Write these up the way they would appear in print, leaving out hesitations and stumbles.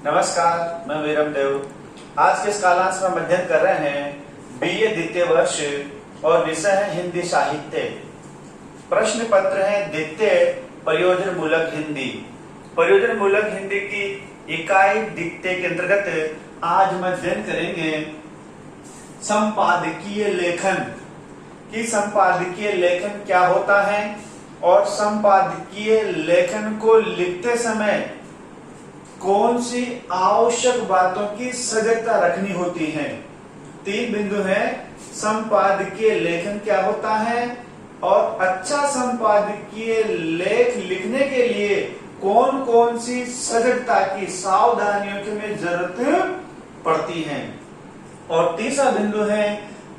नमस्कार, मैं वीरम देव। आज के इस कालांश में हम अध्ययन कर रहे हैं बीए द्वितीय वर्ष और विषय है हिंदी साहित्य। प्रश्न पत्र है द्वितीय प्रयोजन मूलक हिंदी। प्रयोजन मूलक हिंदी की इकाई द्वितीय के अंतर्गत आज हम अध्ययन करेंगे संपादकीय लेखन कि संपादकीय लेखन क्या होता है और संपादकीय लेखन को लिखते समय कौन सी आवश्यक बातों की सजगता रखनी होती है। 3 बिंदु हैं। संपादकीय लेखन क्या होता है और अच्छा संपादकीय लेख लिखने के लिए कौन कौन सी सजगता की सावधानियों की हमें जरूरत पड़ती है। और तीसरा बिंदु है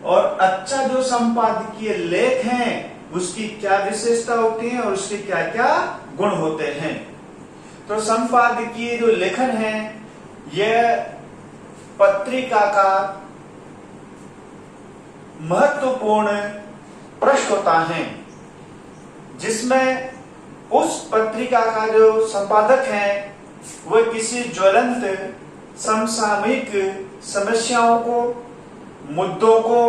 और अच्छा जो संपादकीय लेख है उसकी क्या विशेषता होती है और उसके क्या क्या गुण होते हैं। तो संपादकीय जो लेखन है यह पत्रिका का महत्वपूर्ण पृष्ठ होता है जिसमें उस पत्रिका का जो संपादक है वह किसी ज्वलंत समसामयिक समस्याओं को, मुद्दों को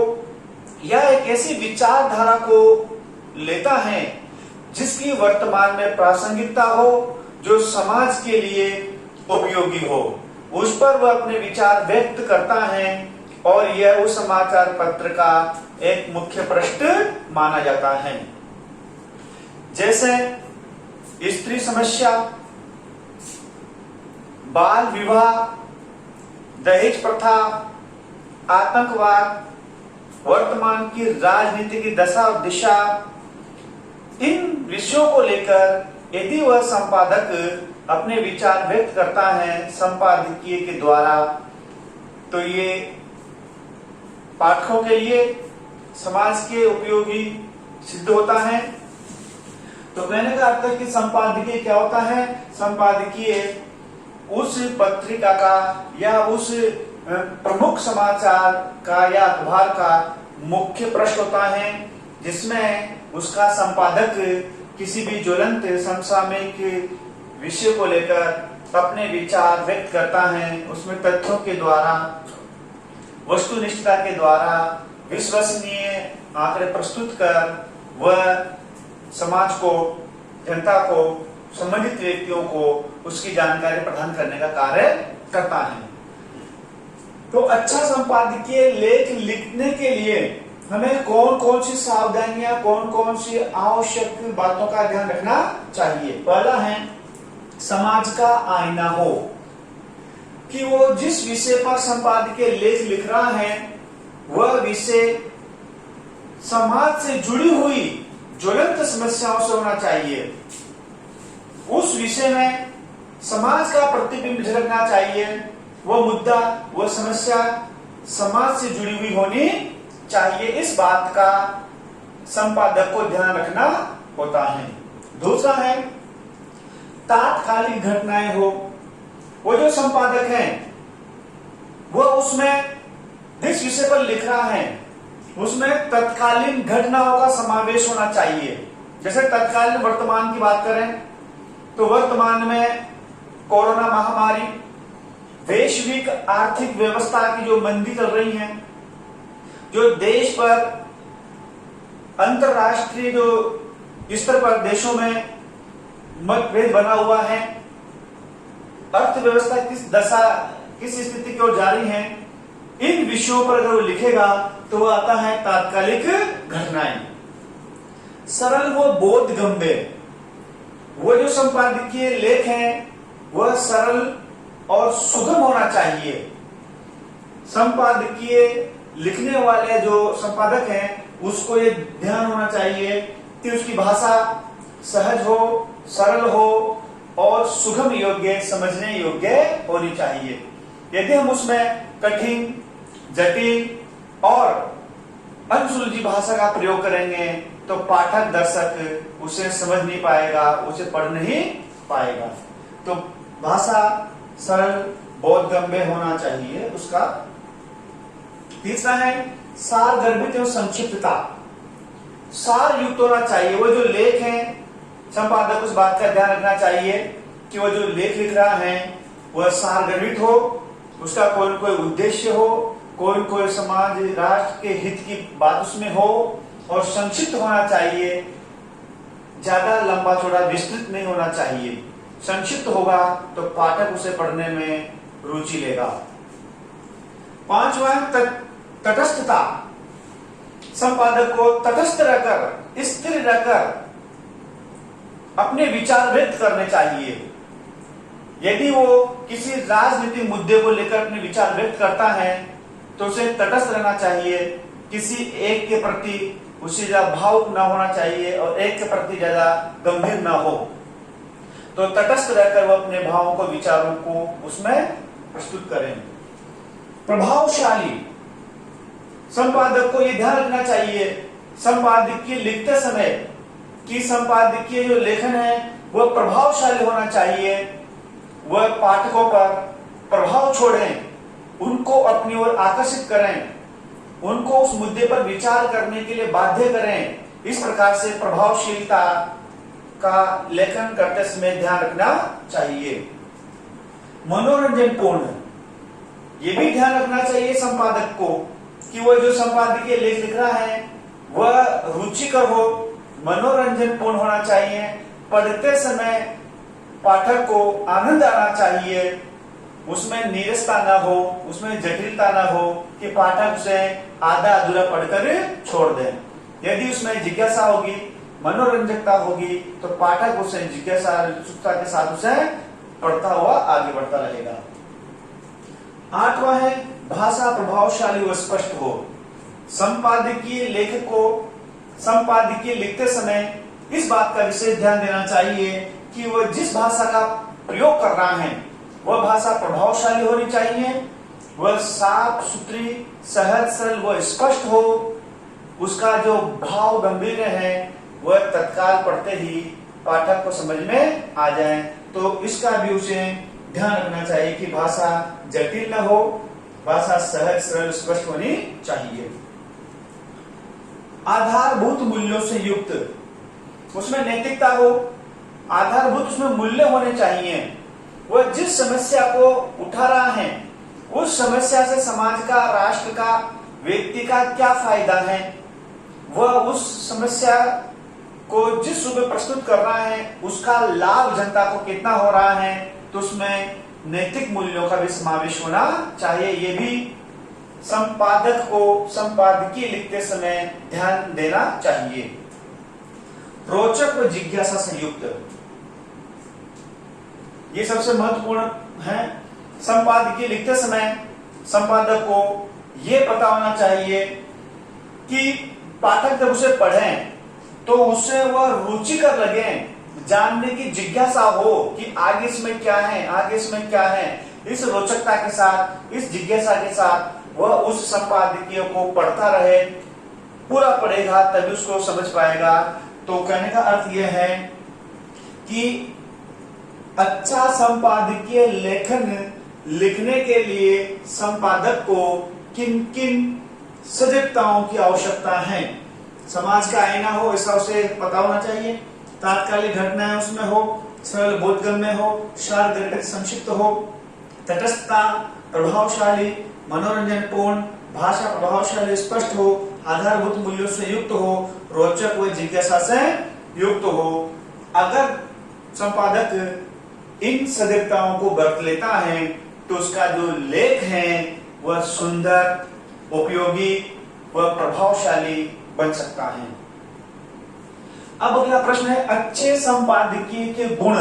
या एक ऐसी विचारधारा को लेता है जिसकी वर्तमान में प्रासंगिकता हो, जो समाज के लिए उपयोगी हो, उस पर वह अपने विचार व्यक्त करता है और यह उस समाचार पत्र का एक मुख्य पृष्ठ माना जाता है। जैसे स्त्री समस्या, बाल विवाह, दहेज प्रथा, आतंकवाद, वर्तमान की राजनीति की दशा और दिशा, इन विषयों को लेकर यदि वह संपादक अपने विचार व्यक्त करता है संपादकीय के द्वारा तो ये पाठकों के लिए समाज के उपयोगी सिद्ध होता है। तो कहने का अर्थ है कि संपादकीय क्या होता है। संपादकीय उस पत्रिका का या उस प्रमुख समाचार का या अखबार का मुख्य पृष्ठ होता है जिसमें उसका संपादक किसी भी ज्वलंत समसामयिक विषय को लेकर अपने विचार व्यक्त करता है। उसमें तथ्यों के द्वारा, वस्तुनिष्ठता के द्वारा विश्वसनीय आंकड़े प्रस्तुत कर वह समाज को, जनता को, संबंधित व्यक्तियों को उसकी जानकारी प्रदान करने का कार्य करता है। तो अच्छा संपादकीय लेख लिखने के लिए हमें कौन कौन सी सावधानियां, कौन कौन सी आवश्यक बातों का ध्यान रखना चाहिए। पहला है समाज का आईना हो कि वो जिस विषय पर संपादकीय लेख लिख रहा है वह विषय समाज से जुड़ी हुई ज्वलंत समस्याओं से होना चाहिए। उस विषय में समाज का प्रतिबिंब झलकना चाहिए। वह मुद्दा, वह समस्या समाज से जुड़ी हुई होनी चाहिए। इस बात का संपादक को ध्यान रखना होता है। दूसरा है तात्कालिक घटनाएं हो। वो जो संपादक है वह उसमें जिस विषय पर लिख रहा है उसमें तत्कालीन घटनाओं का समावेश होना चाहिए। जैसे तत्कालीन वर्तमान की बात करें तो वर्तमान में कोरोना महामारी, वैश्विक आर्थिक व्यवस्था की जो मंदी चल रही है, जो देश पर अंतरराष्ट्रीय जो स्तर पर देशों में मतभेद बना हुआ है, अर्थव्यवस्था किस दशा, किस स्थिति की ओर जा रही है, इन विषयों पर अगर वो लिखेगा तो वह आता है तात्कालिक घटनाएं। सरल व बोधगम्य, वो जो संपादकीय लेख है वह सरल और सुगम होना चाहिए। संपादकीय लिखने वाले जो संपादक हैं उसको ये ध्यान होना चाहिए कि उसकी भाषा सहज हो, सरल हो और सुगम योग्य, समझने योग्य होनी चाहिए। यदि हम उसमें कठिन, जटिल और अनसुलझी भाषा का प्रयोग करेंगे तो पाठक, दर्शक उसे समझ नहीं पाएगा, उसे पढ़ नहीं पाएगा। तो भाषा सरल, बोधगम्य होना चाहिए उसका। तीसरा है सारगर्भित एवं संक्षिप्तता। सार युक्त होना चाहिए। वो जो लेख है संपादक उस बात का ध्यान रखना चाहिए कि वो जो लेख लिख रहा है वह सारगर्भित हो, उसका कोई न कोई उद्देश्य हो, कोई न कोई समाज राष्ट्र के हित की बात उसमें हो, और संक्षिप्त होना चाहिए, ज्यादा लंबा चौड़ा विस्तृत नहीं होना चाहिए। संक्षिप्त होगा तो पाठक उसे पढ़ने में रुचि लेगा। पांचवा, तटस्थता। संपादक को तटस्थ रहकर, स्थिर रहकर अपने विचार व्यक्त करने चाहिए। यदि वो किसी राजनीतिक मुद्दे को लेकर अपने विचार व्यक्त करता है तो उसे तटस्थ रहना चाहिए, किसी एक के प्रति उसे ज्यादा भावुक न होना चाहिए और एक के प्रति ज्यादा गंभीर न हो। तो तटस्थ रहकर वो अपने भावों को, विचारों को उसमें प्रस्तुत करें। प्रभावशाली। संपादक को यह ध्यान रखना चाहिए संपादकीय लिखते समय कि संपादकीय जो लेखन है वह प्रभावशाली होना चाहिए। वह पाठकों पर प्रभाव छोड़ें, उनको अपनी ओर आकर्षित करें, उनको उस मुद्दे पर विचार करने के लिए बाध्य करें। इस प्रकार से प्रभावशीलता का लेखन करते समय ध्यान रखना चाहिए। मनोरंजनपूर्ण। ये भी ध्यान रखना चाहिए संपादक को कि वह जो संपादकीय लेख लिख रहा है वह रुचिकर हो, मनोरंजनपूर्ण होना चाहिए। पढ़ते समय पाठक को आनंद आना चाहिए, उसमें नीरसता न हो, उसमें जटिलता न हो कि पाठक उसे आधा अधूरा पढ़कर छोड़ दे। यदि उसमें जिज्ञासा होगी, मनोरंजकता होगी तो पाठक उसे जिज्ञासा उत्सुकता के साथ उसे पढ़ता हुआ आगे बढ़ता रहेगा। आठवां है भाषा प्रभावशाली व स्पष्ट हो। संपादकीय लेखक को संपादकीय लिखते समय इस बात का विशेष ध्यान देना चाहिए कि वह जिस भाषा का प्रयोग कर रहा है वह भाषा प्रभावशाली होनी चाहिए, वह साफ सुथरी, सहज सरल व स्पष्ट हो, उसका जो भाव गंभीर है वह तत्काल पढ़ते ही पाठक को समझ में आ जाए। तो इसका भी उसे ध्यान रखना चाहिए कि भाषा जटिल न हो, भाषा सहज सरल स्पष्ट होनी चाहिए। आधारभूत मूल्यों से युक्त। उसमें नैतिकता हो, आधारभूत उसमें मूल्य होने चाहिए। वह जिस समस्या को उठा रहा है उस समस्या से समाज का, राष्ट्र का, व्यक्ति का क्या फायदा है, वह उस समस्या को जिस रूप में प्रस्तुत कर रहा है उसका लाभ जनता को कितना हो रहा है, तो उसमें नैतिक मूल्यों का भी समावेश होना चाहिए। ये भी संपादक को संपादकीय लिखते समय ध्यान देना चाहिए। रोचक व जिज्ञासा से युक्त। ये सबसे महत्वपूर्ण है। संपादकीय लिखते समय संपादक को यह पता होना चाहिए कि पाठक जब उसे पढ़ें तो उससे वह रुचिकर लगे, जानने की जिज्ञासा हो कि आगे इसमें क्या है, आगे इसमें क्या है। इस रोचकता के साथ, इस जिज्ञासा के साथ वह उस संपादकीय को पढ़ता रहे, पूरा पढ़ेगा तभी उसको समझ पाएगा। तो कहने का अर्थ यह है कि अच्छा संपादकीय लेखन लिखने के लिए संपादक को किन किन सजगताओं की आवश्यकता है। समाज का आईना हो ऐसा उसे पता होना चाहिए, तात्कालिक घटनाएं उसमें हो, सरल बोधगम्य हो, सारगर्भित संक्षिप्त हो, तटस्थता, प्रभावशाली, मनोरंजनपूर्ण, भाषा प्रभावशाली स्पष्ट हो, आधारभूत मूल्यों से युक्त हो, रोचक व जिज्ञासा से युक्त हो। अगर संपादक इन सजगताओं को बरत लेता है तो उसका जो लेख है वह सुंदर, उपयोगी व प्रभावशाली बन सकता है। अब अगला प्रश्न है अच्छे संपादकीय के गुण।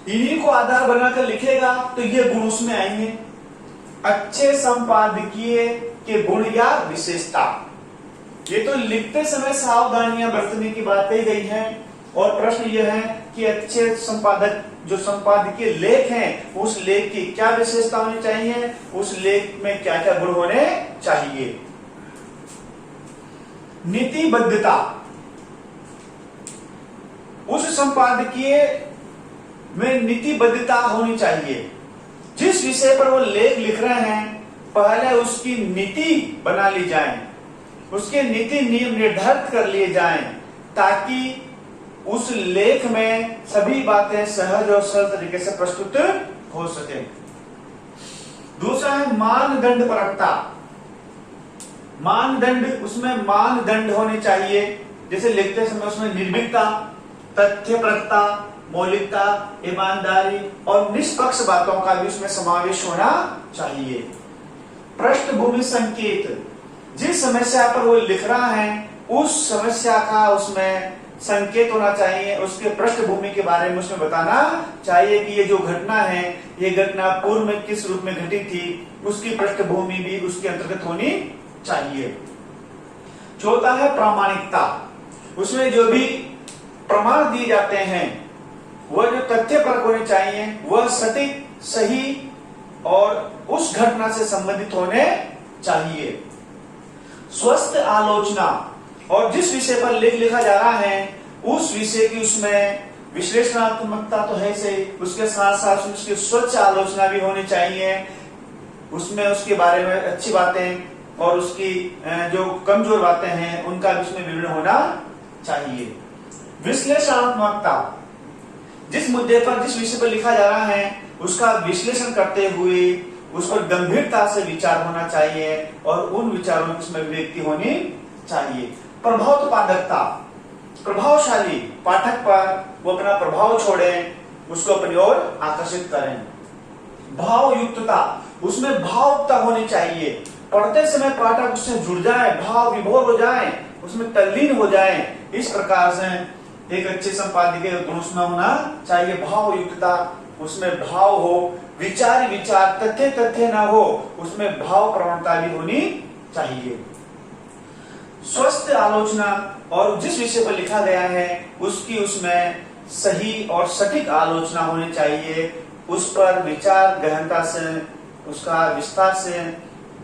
इन्हीं को आधार बनाकर लिखेगा तो ये गुण उसमें आएंगे। अच्छे संपादकीय के गुण या विशेषता। ये तो लिखते समय सावधानियां बरतने की बात कही गई है और प्रश्न यह है कि अच्छे संपादक जो संपादकीय लेख हैं उस लेख की क्या विशेषता होनी चाहिए, उस लेख में क्या क्या गुण होने चाहिए। नीतिबद्धता। उस संपादकीय में नीतिबद्धता होनी चाहिए। जिस विषय पर वो लेख लिख रहे हैं पहले उसकी नीति बना ली जाए, उसके नीति नियम निर्धारित कर लिए जाएं ताकि उस लेख में सभी बातें सहज और सरल तरीके से प्रस्तुत हो सके। दूसरा है मानदंड परखता। मानदंड, उसमें मानदंड होने चाहिए, जैसे लिखते समय उसमें निर्भीकता, तथ्यपरकता, मौलिकता, ईमानदारी और निष्पक्ष बातों का भी उसमें समावेश होना चाहिए। पृष्ठभूमि संकेत, जिस समस्या पर वो लिख रहा है उस समस्या का उसमें संकेत होना चाहिए, उसके पृष्ठभूमि के बारे में उसमें बताना चाहिए कि ये जो घटना है, ये घटना पूर्व में किस रूप में घटी थी, उसकी पृष्ठभूमि भी उसके अंतर्गत होनी चाहिए। चौथा है प्रामाणिकता। उसमें जो भी प्रमाण दिए जाते हैं वह जो तथ्यपरक होने चाहिए, वह सटीक, सही और उस घटना से संबंधित होने चाहिए। स्वस्थ आलोचना, और जिस विषय पर लेख लिखा जा रहा है उस विषय की उसमें विश्लेषणात्मकता तो है सही, उसके साथ साथ उसकी स्वच्छ आलोचना भी होनी चाहिए। उसमें उसके बारे में अच्छी बातें और उसकी जो कमजोर बातें हैं उनका भी उसमें विवरण होना चाहिए। विश्लेषणात्मकता, जिस मुद्दे पर, जिस विषय पर लिखा जा रहा है उसका विश्लेषण करते हुए उस पर गंभीरता से विचार होना चाहिए और उन विचारों की उसमें अभिव्यक्ति होनी चाहिए। प्रभावोत्पादकता, प्रभावशाली पाठक पर वो अपना प्रभाव छोड़े, उसको अपनी ओर आकर्षित करें। भावयुक्तता, उसमें भावुकता होनी चाहिए, पढ़ते समय पाठक उससे जुड़ जाए, भाव विभोर हो जाए, उसमें तल्लीन हो जाए। इस प्रकार से एक अच्छे संपादकीय गुण उसमें होना चाहिए। भावयुक्तता, उसमें भाव हो, विचार विचार, तथ्य तथ्य ना हो, उसमें भाव प्रवणता भी होनी चाहिए। स्वस्थ आलोचना, और जिस विषय पर लिखा गया है उसकी उसमें सही और सटीक आलोचना होनी चाहिए, उस पर विचार गहनता से, उसका विस्तार से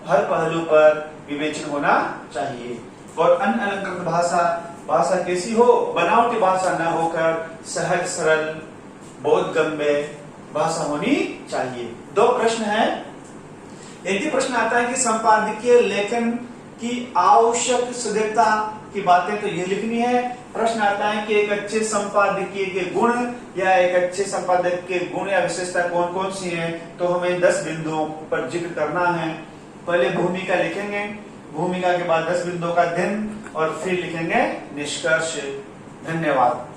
हर पहलू पर विवेचन होना चाहिए। और अन्य अलंकृत भाषा, भाषा कैसी हो, बनावटी भाषा न होकर सहज सरल बोधगम्य भाषा होनी चाहिए। दो प्रश्न है। एक ही प्रश्न आता है कि संपादकीय लेखन की आवश्यक सदैवता की बातें तो ये लिखनी है। प्रश्न आता है कि एक अच्छे संपादकीय के गुण या एक अच्छे संपादक के गुण या विशेषता कौन कौन सी है, तो हमें 10 बिंदुओं पर जिक्र करना है। पहले भूमिका लिखेंगे, भूमिका के बाद 10 बिंदुओं का अध्ययन और फिर लिखेंगे निष्कर्ष। धन्यवाद।